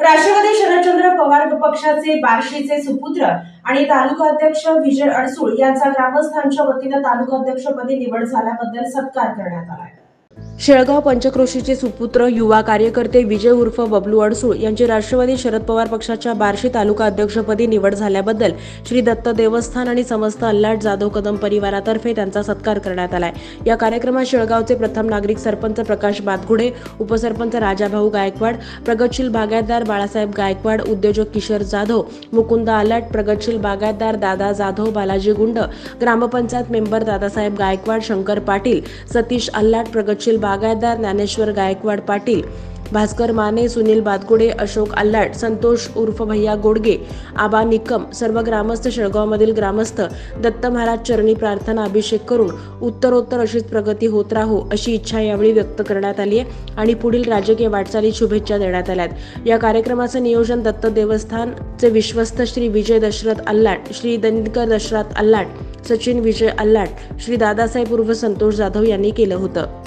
राष्ट्रवादी शरदचंद्र पवार पक्षाचे बार्शीचे सुपुत्र आणि तालुका अध्यक्ष विजय अडसूळ यांचा ग्रामस्थांच्या वतीने तालुका अध्यक्षपदी निवड झाल्याबद्दल सत्कार करण्यात आला। शेळगाव पंचक्रोशीचे सुपुत्र युवा कार्यकर्ते विजय उर्फ बबलू अडसूळ यांची राष्ट्रवादी शरद पवार पक्षाच्या बार्शी तालुका अध्यक्षपदी निवड झाल्याबद्दल श्री दत्त देवस्थान आणि समस्त अल्लाट जाधव कदम परिवारातर्फे त्यांचा सत्कार करण्यात आलाय। या कार्यक्रमात शेळगावचे प्रथम नागरिक सरपंच प्रकाश बातगुडे, उपसरपंच राजाभाऊ गायकवाड, प्रगतशील बागायतदार बाळासाहेब गायकवाड, उद्योजक किशोर जाधव, मुकुंद अल्लाट, प्रगतशील बागायतदार दादा जाधव, बालाजी गुंड, ग्रामपंचायत मेंबर दादासाहेब गायकवाड, शंकर पाटील, सतीश अल्लाट, प्रगतशील बागायतदार ज्ञानेश्वर गायकवाड पाटील, भास्कर माने, सुनील बातगुडे, अशोक अल्लाट, संतोष उर्फ भैया गोडगे, आबा निकम, सर्व ग्रामस्थ शेळगावमधील ग्रामस्थ दत्त महाराज चरणी प्रार्थना अभिषेक करून उत्तरोत्तर अशीच प्रगती होत राहो अशी इच्छा यावेळी व्यक्त करण्यात आली आहे आणि पुढील राजकीय वाटचाली शुभेच्छा देण्यात आल्यात। या कार्यक्रमाचे नियोजन दत्त देवस्थानचे विश्वस्त श्री विजय दशरथ अल्लाट, श्री दनिकर दशरथ अल्लाट, सचिन विजय अल्लाट, श्री दादासाहेब उर्फ संतोष जाधव यांनी केलं होतं।